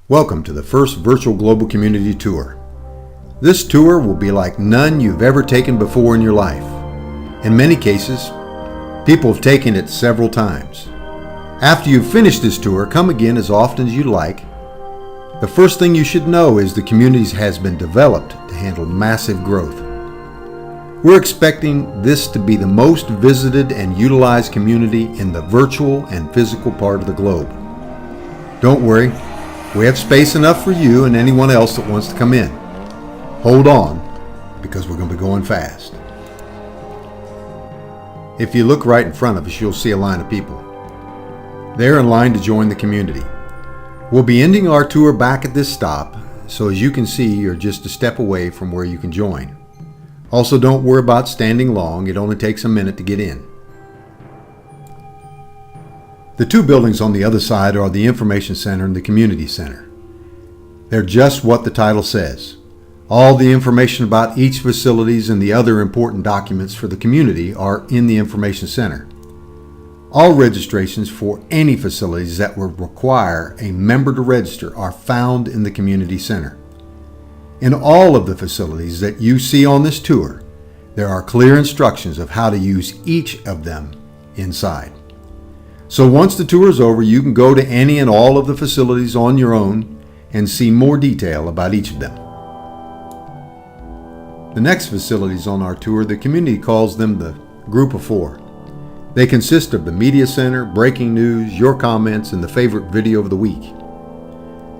Welcome to the first virtual global community tour. This tour will be like none you've ever taken before in your life. In many cases, people have taken it several times. After you've finished this tour, come again as often as you like. The first thing you should know is the community has been developed to handle massive growth. We're expecting this to be the most visited and utilized community in the virtual and physical part of the globe. Don't worry. We have space enough for you and anyone else that wants to come in. Hold on, because we're going to be going fast. If you look right in front of us, you'll see a line of people. They're in line to join the community. We'll be ending our tour back at this stop, so as you can see, you're just a step away from where you can join. Also, don't worry about standing long. It only takes a minute to get in. The two buildings on the other side are the Information Center and the Community Center. They're just what the title says. All the information about each facilities and the other important documents for the community are in the Information Center. All registrations for any facilities that would require a member to register are found in the Community Center. In all of the facilities that you see on this tour, there are clear instructions of how to use each of them inside. So once the tour is over, you can go to any and all of the facilities on your own and see more detail about each of them. The next facilities on our tour, the community calls them the Group of Four. They consist of the Media Center, Breaking News, Your Comments, and the Favorite Video of the Week.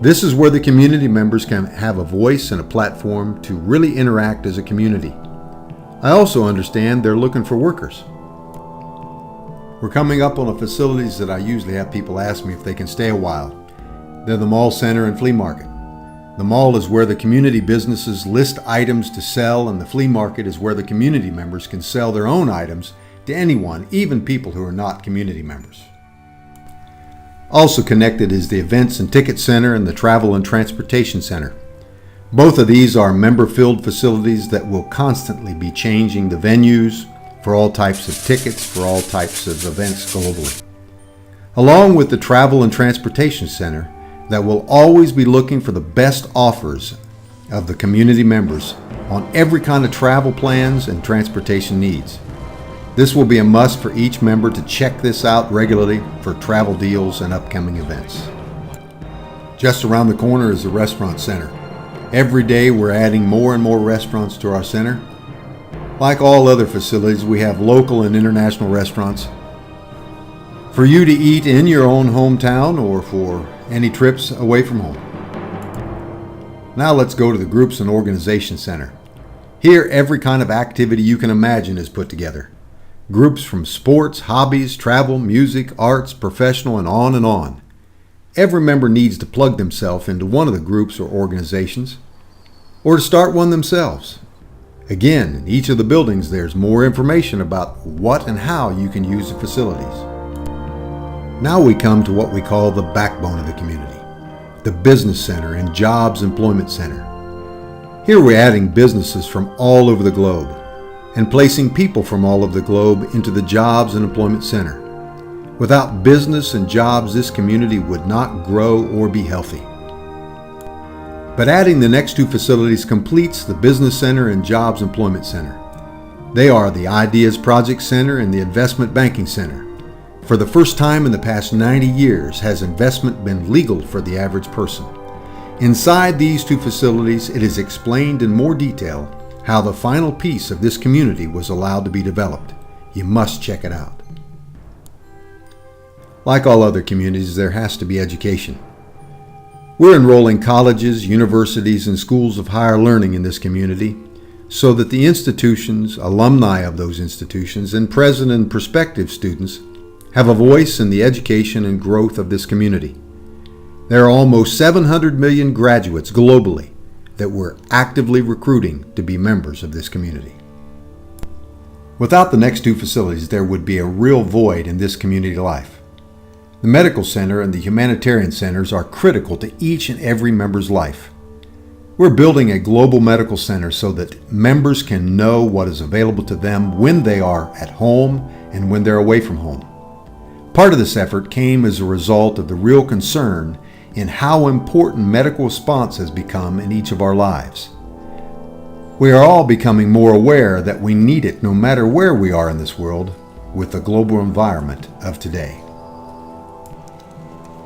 This is where the community members can have a voice and a platform to really interact as a community. I also understand they're looking for workers. We're coming up on the facilities that I usually have people ask me if they can stay a while. They're the Mall Center and Flea Market. The mall is where the community businesses list items to sell, and the flea market is where the community members can sell their own items to anyone, even people who are not community members. Also connected is the Events and Ticket Center and the Travel and Transportation Center. Both of these are member-filled facilities that will constantly be changing the venues for all types of tickets, for all types of events globally. Along with the Travel and Transportation Center that will always be looking for the best offers of the community members on every kind of travel plans and transportation needs. This will be a must for each member to check this out regularly for travel deals and upcoming events. Just around the corner is the Restaurant Center. Every day we're adding more and more restaurants to our center. Like all other facilities, we have local and international restaurants for you to eat in your own hometown or for any trips away from home. Now let's go to the Groups and Organization Center. Here, every kind of activity you can imagine is put together. Groups from sports, hobbies, travel, music, arts, professional, and on and on. Every member needs to plug themselves into one of the groups or organizations, or to start one themselves. Again, in each of the buildings, there's more information about what and how you can use the facilities. Now we come to what we call the backbone of the community, the Business Center and Jobs Employment Center. Here we're adding businesses from all over the globe and placing people from all over the globe into the Jobs and Employment Center. Without business and jobs, this community would not grow or be healthy. But adding the next two facilities completes the Business Center and Jobs Employment Center. They are the Ideas Project Center and the Investment Banking Center. For the first time in the past 90 years has investment been legal for the average person. Inside these two facilities, it is explained in more detail how the final piece of this community was allowed to be developed. You must check it out. Like all other communities, there has to be education. We're enrolling colleges, universities, and schools of higher learning in this community so that the institutions, alumni of those institutions, and present and prospective students have a voice in the education and growth of this community. There are almost 700 million graduates globally that we're actively recruiting to be members of this community. Without the next two facilities, there would be a real void in this community life. The Medical Center and the Humanitarian Centers are critical to each and every member's life. We're building a global medical center so that members can know what is available to them when they are at home and when they're away from home. Part of this effort came as a result of the real concern in how important medical response has become in each of our lives. We are all becoming more aware that we need it no matter where we are in this world with the global environment of today.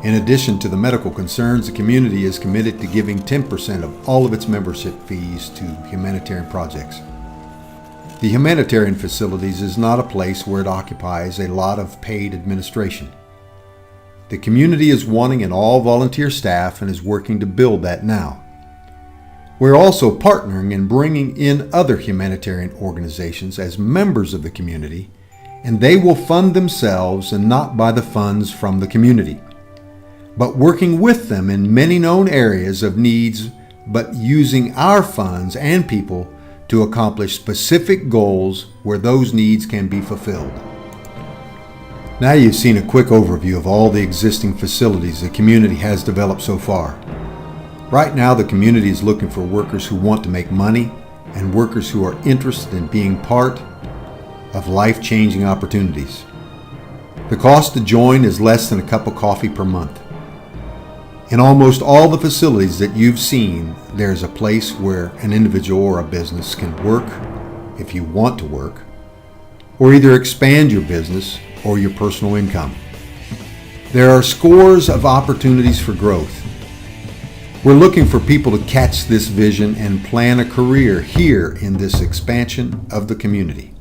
In addition to the medical concerns, the community is committed to giving 10% of all of its membership fees to humanitarian projects. The humanitarian facilities is not a place where it occupies a lot of paid administration. The community is wanting an all-volunteer staff and is working to build that now. We're also partnering and bringing in other humanitarian organizations as members of the community, and they will fund themselves and not by the funds from the community, but working with them in many known areas of needs, but using our funds and people to accomplish specific goals where those needs can be fulfilled. Now you've seen a quick overview of all the existing facilities the community has developed so far. Right now, the community is looking for workers who want to make money and workers who are interested in being part of life-changing opportunities. The cost to join is less than a cup of coffee per month. In almost all the facilities that you've seen, there's a place where an individual or a business can work if you want to work, or either expand your business or your personal income. There are scores of opportunities for growth. We're looking for people to catch this vision and plan a career here in this expansion of the community.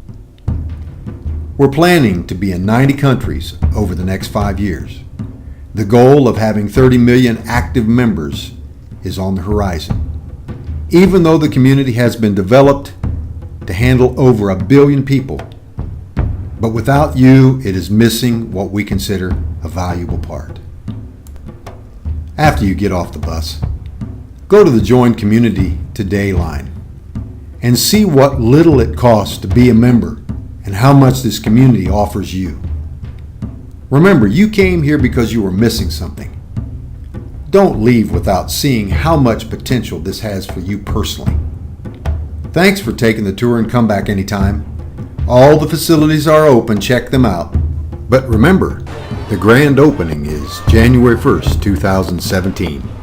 We're planning to be in 90 countries over the next 5 years. The goal of having 30 million active members is on the horizon. Even though the community has been developed to handle over 1 billion people, but without you, it is missing what we consider a valuable part. After you get off the bus, go to the Join Community Today line and see what little it costs to be a member and how much this community offers you. Remember, you came here because you were missing something. Don't leave without seeing how much potential this has for you personally. Thanks for taking the tour and come back anytime. All the facilities are open, check them out. But remember, the grand opening is January 1st, 2017.